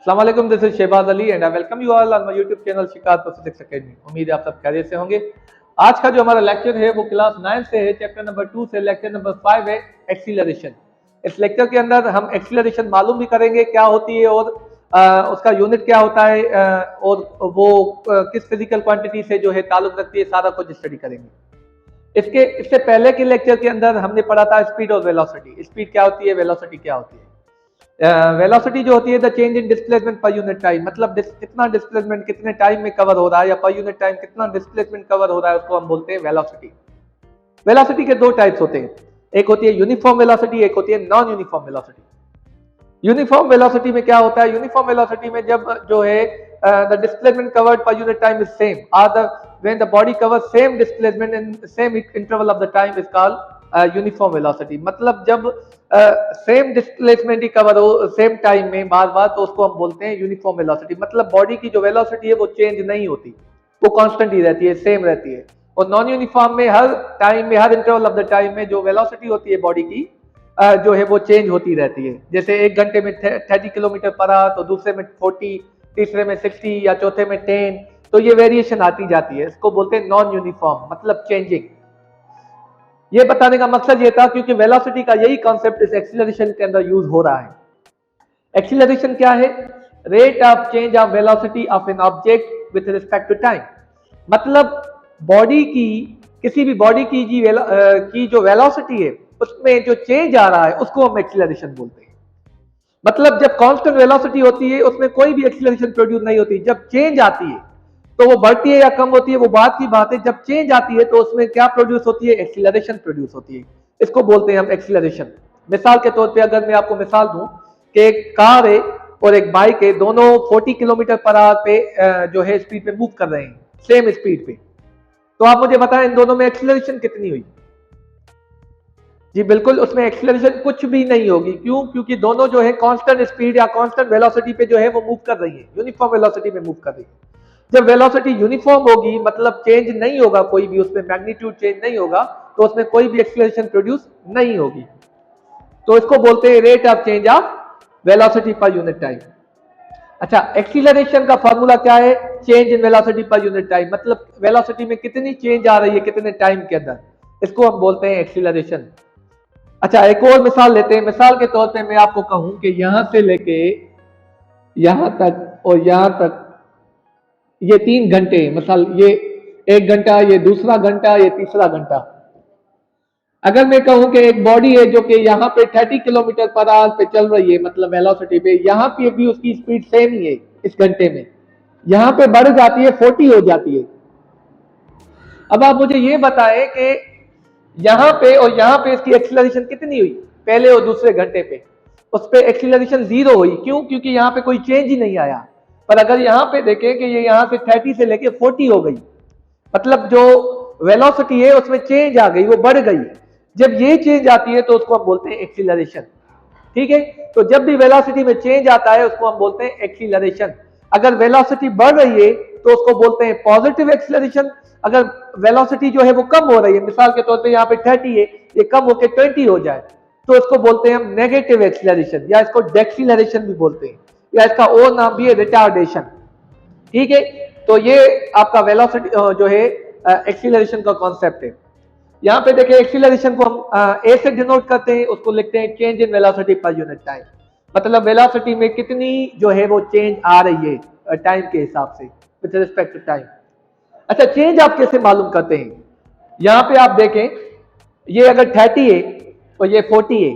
अस्सलाम वालेकुम, this is Shahbaz Ali and I welcome you all on my YouTube channel शिकायत physics academy. उम्मीद है आप सब खैरियत से होंगे। आज का जो हमारा लेक्चर है वो क्लास 9 से है, चैप्टर नंबर 2 से लेक्चर नंबर 5 है एक्सीलरेशन। इस लेक्चर के अंदर हम एक्सीलरेशन मालूम भी करेंगे क्या होती है और उसका यूनिट क्या होता है और वो किस फिजिकल क्वांटिटी से जो है ताल्लुक रखती है, सारा कुछ स्टडी करेंगे। इससे पहले के लेक्चर के अंदर हमने पढ़ा था स्पीड और वेलोसिटी। स्पीड क्या होती है, वेलोसिटी क्या होती है। वेलोसिटी जो होती है द चेंज इन डिस्प्लेसमेंट पर यूनिट टाइम, मतलब कितना डिस्प्लेसमेंट कितने टाइम में कवर हो रहा है या पर यूनिट टाइम कितना डिस्प्लेसमेंट कवर हो रहा है, उसको हम बोलते हैं वेलोसिटी। वेलोसिटी के दो टाइप्स होते हैं, एक होती है यूनिफॉर्म वेलोसिटी, एक होती है non uniform velocity. Uniform velocity में क्या होता है, यूनिफॉर्म वेलोसिटी में जब जो है the displacement covered per unit time is same are the when the body covers same displacement in same interval of the time is called uniform velocity. मतलब जब सेम डिस्प्लेसमेंट ही कवर हो same time में बार बार, तो उसको हम बोलते हैं यूनिफॉर्म वेलोसिटी। मतलब बॉडी की जो वेलोसिटी है वो चेंज नहीं होती, वो कांस्टेंट ही रहती है, सेम रहती है। और नॉन यूनिफॉर्म में हर टाइम में, हर इंटरवल ऑफ द टाइम में जो वेलोसिटी होती है बॉडी की जो है वो चेंज होती रहती है। जैसे एक घंटे में 30 किलोमीटर पर आवर, तो दूसरे में 40, तीसरे में 60 या चौथे में 10, तो ये वेरिएशन आती जाती है। इसको बोलते हैं नॉन यूनिफॉर्म, मतलब चेंजिंग। ये बताने का मकसद ये था क्योंकि वेलोसिटी का यही कॉन्सेप्ट इस एक्सीलरेशन के अंदर यूज हो रहा है। एक्सीलरेशन क्या है, rate of change of velocity of an object with respect to time. मतलब बॉडी की, किसी भी बॉडी की जो वेलोसिटी है उसमें जो चेंज आ रहा है उसको हम एक्सीलरेशन बोलते हैं। मतलब जब कांस्टेंट वेलोसिटी होती है उसमें कोई भी एक्सीलरेशन प्रोड्यूस नहीं होती, जब चेंज आती है तो वो बढ़ती है या कम होती है वो बात की बात है। जब चेंज आती है तो उसमें क्या प्रोड्यूस होती है, एक्सीलरेशन प्रोड्यूस होती है। इसको बोलते हैं हम एक्सीलरेशन। मिसाल के तौर पे अगर मैं आपको मिसाल दूं कि एक कार है और एक बाइक है, दोनों 40 किलोमीटर पर आवर पे जो है स्पीड पे मूव कर रहे हैं, सेम स्पीड पे, तो आप मुझे बताएं इन दोनों में एक्सीलरेशन कितनी हुई। जी बिल्कुल, उसमें एक्सीलरेशन कुछ भी नहीं होगी। क्यों? क्योंकि दोनों जो है कांस्टेंट स्पीड या कांस्टेंट वेलोसिटी पे जो है वो मूव कर रही है, यूनिफॉर्म वेलोसिटी में मूव कर रही है। जब वेलोसिटी यूनिफॉर्म होगी, मतलब चेंज नहीं होगा, कोई भी उसमें मैग्नीट्यूड चेंज नहीं होगा, तो उसमें कोई भी एक्सीलरेशन प्रोड्यूस नहीं होगी। तो इसको बोलते हैं rate of change of velocity पर यूनिट टाइम। अच्छा, एक्सीलरेशन का फार्मूला क्या है, चेंज इन वेलोसिटी पर यूनिट टाइम। मतलब वेलोसिटी में कितनी चेंज आ रही है कितने टाइम के अंदर, इसको हम बोलते हैं एक्सीलरेशन। अच्छा, एक और मिसाल लेते हैं। मिसाल के तौर पे मैं आपको कहूं कि यहां से लेके यहां तक और यहां तक ये 3 घंटे, मिसाल ये 1 घंटा, ये दूसरा घंटा, ये तीसरा घंटा। अगर मैं कहूं कि एक बॉडी है जो कि यहाँ पे 30 किलोमीटर पर आवर पे चल रही है, मतलब वेलोसिटी पे, यहाँ पे भी उसकी स्पीड सेम ही है इस घंटे में, यहाँ पे बढ़ जाती है 40 हो जाती है। अब आप मुझे ये बताएं कि यहाँ पे और यहाँ पे इसकी एक्सीलरेशन कितनी हुई पहले और दूसरे घंटे पे। उस पे एक्सीलरेशन 0 हुई। क्यों? क्योंकि यहाँ पे कोई चेंज ही नहीं आया। पर अगर यहाँ पे देखें कि ये यहाँ से 30 से लेके 40 हो गई, मतलब जो वेलोसिटी है उसमें चेंज आ गई, वो बढ़ गई। जब ये चेंज आती है तो उसको हम बोलते हैं एक्सीलरेशन। ठीक है, तो जब भी वेलोसिटी में चेंज आता है उसको हम बोलते हैं एक्सीलरेशन। अगर वेलोसिटी बढ़ रही है तो उसको बोलते हैं पॉजिटिव एक्सीलरेशन। अगर वेलोसिटी जो है वो कम हो रही है, मिसाल के तौर पे यहाँ पे 30 है, ये कम होकर 20 हो जाए, तो इसको बोलते हैं हम नेगेटिव एक्सीलरेशन, या इसको डेक्सीलरेशन भी बोलते हैं, या इसका और नाम भी है रिटार्डेशन। ठीक है, तो ये आपका वेलोसिटी जो है एक्सीलरेशन का कॉन्सेप्ट है। यहाँ पे देखिए एक्सीलरेशन को हम ए से डिनोट करते हैं, उसको लिखते हैं चेंज इन वेलोसिटी पर यूनिट टाइम। मतलब वेलोसिटी में कितनी जो है वो चेंज आ रही है टाइम के हिसाब से, विद रिस्पेक्ट टू टाइम। अच्छा, चेंज आप कैसे मालूम करते हैं? यहाँ पे आप देखें, ये अगर 30 है और ये 40 है,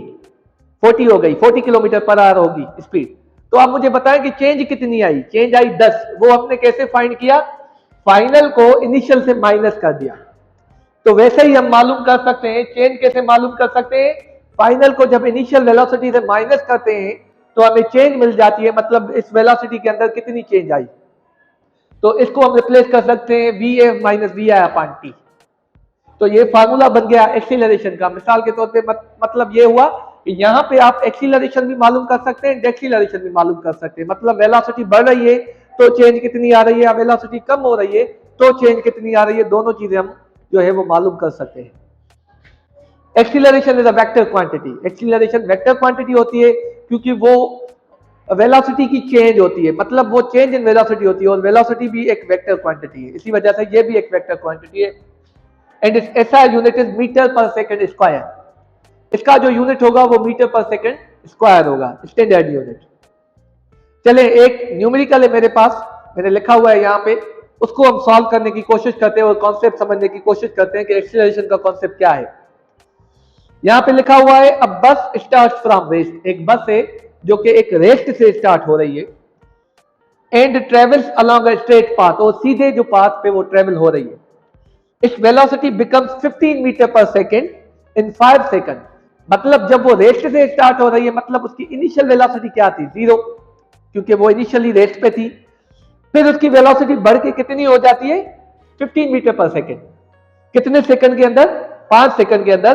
40 हो गई, 40 किलोमीटर पर आवर होगी स्पीड, तो आप मुझे बताएं कि चेंज कितनी आई। चेंज आई 10। वो हमने कैसे फाइंड किया? फाइनल को इनिशियल से माइनस कर दिया। तो वैसे ही हम मालूम कर सकते हैं चेंज कैसे मालूम कर सकते हैं। फाइनल को जब इनिशियल वेलोसिटी से माइनस करते हैं तो हमें चेंज मिल जाती है, मतलब इस वेलोसिटी के अंदर कितनी चेंज आई। तो इसको हम रिप्लेस कर सकते हैं v F minus we I upon t. तो ये फार्मूला बन गया एक्सीलरेशन का। मिसाल के तौर पे मतलब ये हुआ कि यहाँ पे आप एक्सीलरेशन भी मालूम कर सकते हैं, डेक्सीलरेशन भी मालूम कर सकते हैं। मतलब वेलोसिटी बढ़ रही है तो चेंज कितनी आ रही है, वेलोसिटी कम हो रही है तो चेंज कितनी आ रही है, दोनों चीजें हम जो है वो मालूम कर सकते हैं। Acceleration is a vector quantity. Acceleration vector quantity होती है क्योंकि वो वेलोसिटी की चेंज होती है, मतलब वो चेंज इन वेलोसिटी होती है, और वेलोसिटी भी एक वेक्टर क्वांटिटी है, इसी वजह से ये भी एक वेक्टर क्वांटिटी है। And its SI unit is metre per second square. इसका जो यूनिट होगा वो मीटर पर सेकंड स्क्वायर होगा, स्टैंडर्ड यूनिट। चले एक न्यूमेरिकल है मेरे पास, मैंने लिखा हुआ है यहाँ पे, उसको हम सॉल्व करने की कोशिश करते हैं और कॉन्सेप्ट समझने की कोशिश करते हैं कि एक्सीलरेशन का कॉन्सेप्ट क्या है। यहाँ पे लिखा हुआ है, अब बस स्टार्ट फ्रॉम रेस्ट, एक बस है जो कि एक रेस्ट से स्टार्ट हो रही है, and travels along a straight path, और सीधे जो पाथ पे वो ट्रेवल हो रही है। इस वेलोसिटी बिकम्स 15 मीटर पर सेकेंड इन 5 सेकंड। मतलब जब वो रेस्ट से स्टार्ट हो रही है, मतलब उसकी इनिशियल वेलोसिटी क्या थी, 0, क्योंकि वो इनिशियली रेस्ट पे थी। फिर उसकी वेलोसिटी बढ़ के कितनी हो जाती है, 15 मीटर पर सेकेंड। कितने सेकंड के अंदर, 5 सेकंड के अंदर।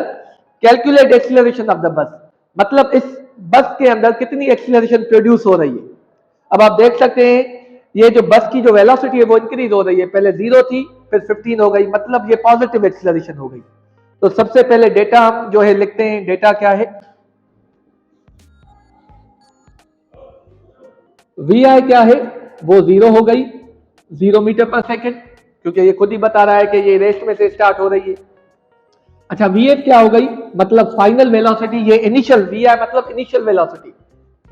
Calculate acceleration of the bus, मतलब इस बस के अंदर कितनी एक्सीलरेशन प्रोड्यूस हो रही है। अब आप देख सकते हैं ये जो बस की जो वेलोसिटी है वो इंक्रीज हो रही है, पहले 0 थी फिर 15 हो गई, मतलब ये पॉजिटिव एक्सीलरेशन हो गई। तो सबसे पहले डेटा हम जो है लिखते हैं, डेटा क्या है, वी आई क्या है, वो 0 हो गई, 0 मीटर पर सेकेंड, क्योंकि ये खुद ही बता रहा है कि ये रेस्ट में से स्टार्ट हो रही है। अच्छा वी एफ क्या हो गई, मतलब फाइनल वेलोसिटी, ये इनिशियल, वी आई मतलब इनिशियल वेलोसिटी,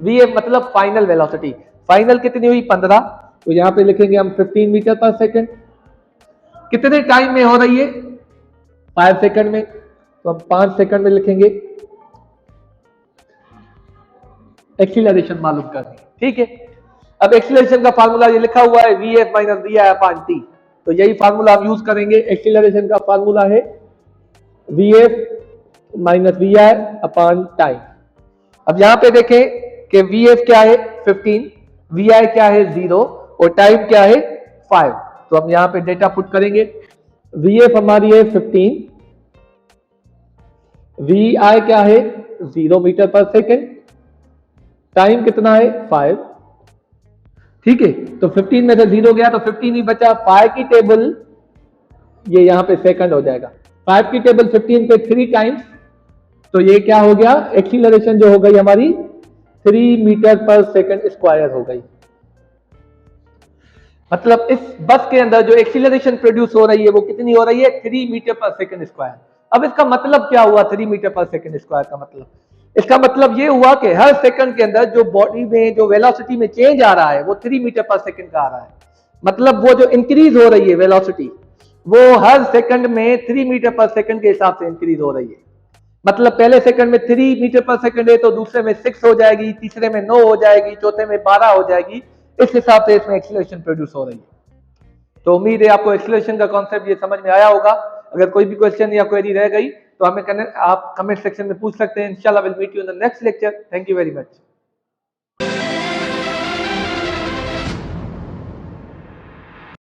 वी एफ मतलब फाइनल वेलोसिटी। फाइनल कितनी हुई, 15, तो यहां पे लिखेंगे हम 15 मीटर पर सेकेंड। कितने टाइम में हो रही है, 5 सेकंड में, तो हम 5 सेकंड में लिखेंगे। एक्सीलरेशन मालूम करनी, ठीक है। अब एक्सीलरेशन का फार्मूला ये लिखा हुआ है, V F minus we I upon t, तो यही फार्मूला हम यूज करेंगे। एक्सीलरेशन का फार्मूला है V F minus we I upon time. अब यहां पे देखें कि वी एफ क्या है 15, वी आई क्या है 0 और टाइम क्या है 5, तो हम यहां पे डेटा पुट करेंगे। वी एफ हमारी है 15, वी आई क्या है 0 मीटर पर सेकेंड, टाइम कितना है 5, ठीक है। तो 15 में से 0 गया तो 15 ही बचा, 5 की टेबल ये यहां पे सेकंड हो जाएगा, 5 की टेबल 15 पे 3 टाइम्स, तो ये क्या हो गया, एक्सीलरेशन जो हो गई हमारी 3 मीटर पर सेकंड स्क्वायर हो गई। मतलब इस बस के अंदर जो एक्सीलरेशन प्रोड्यूस हो रही है वो कितनी हो रही है, 3 मीटर पर सेकंड स्क्वायर। अब इसका मतलब क्या हुआ 3 मीटर पर सेकंड स्क्वायर का मतलब, इसका मतलब ये हुआ कि हर सेकंड के अंदर जो बॉडी में जो वेलोसिटी में चेंज आ रहा है वो 3 मीटर पर सेकंड का आ रहा है। मतलब वो जो इंक्रीज हो रही है वेलोसिटी, वो हर सेकंड में 3 मीटर पर सेकंड के हिसाब से इंक्रीज हो रही है। मतलब पहले सेकंड में 3 मीटर पर सेकंड है तो दूसरे में 6 हो जाएगी, तीसरे में 9 हो जाएगी, चौथे में 12 हो जाएगी, इस हिसाब से इसमें एक्सीलरेशन प्रोड्यूस हो रही है। तो उम्मीद है आपको एक्सीलरेशन का कॉन्सेप्ट ये समझ में आया होगा। अगर कोई भी क्वेश्चन या क्वेरी रह गई तो हमें आप कमेंट सेक्शन में पूछ सकते हैं। इंशाल्लाह will meet you in the next lecture. Thank you very much.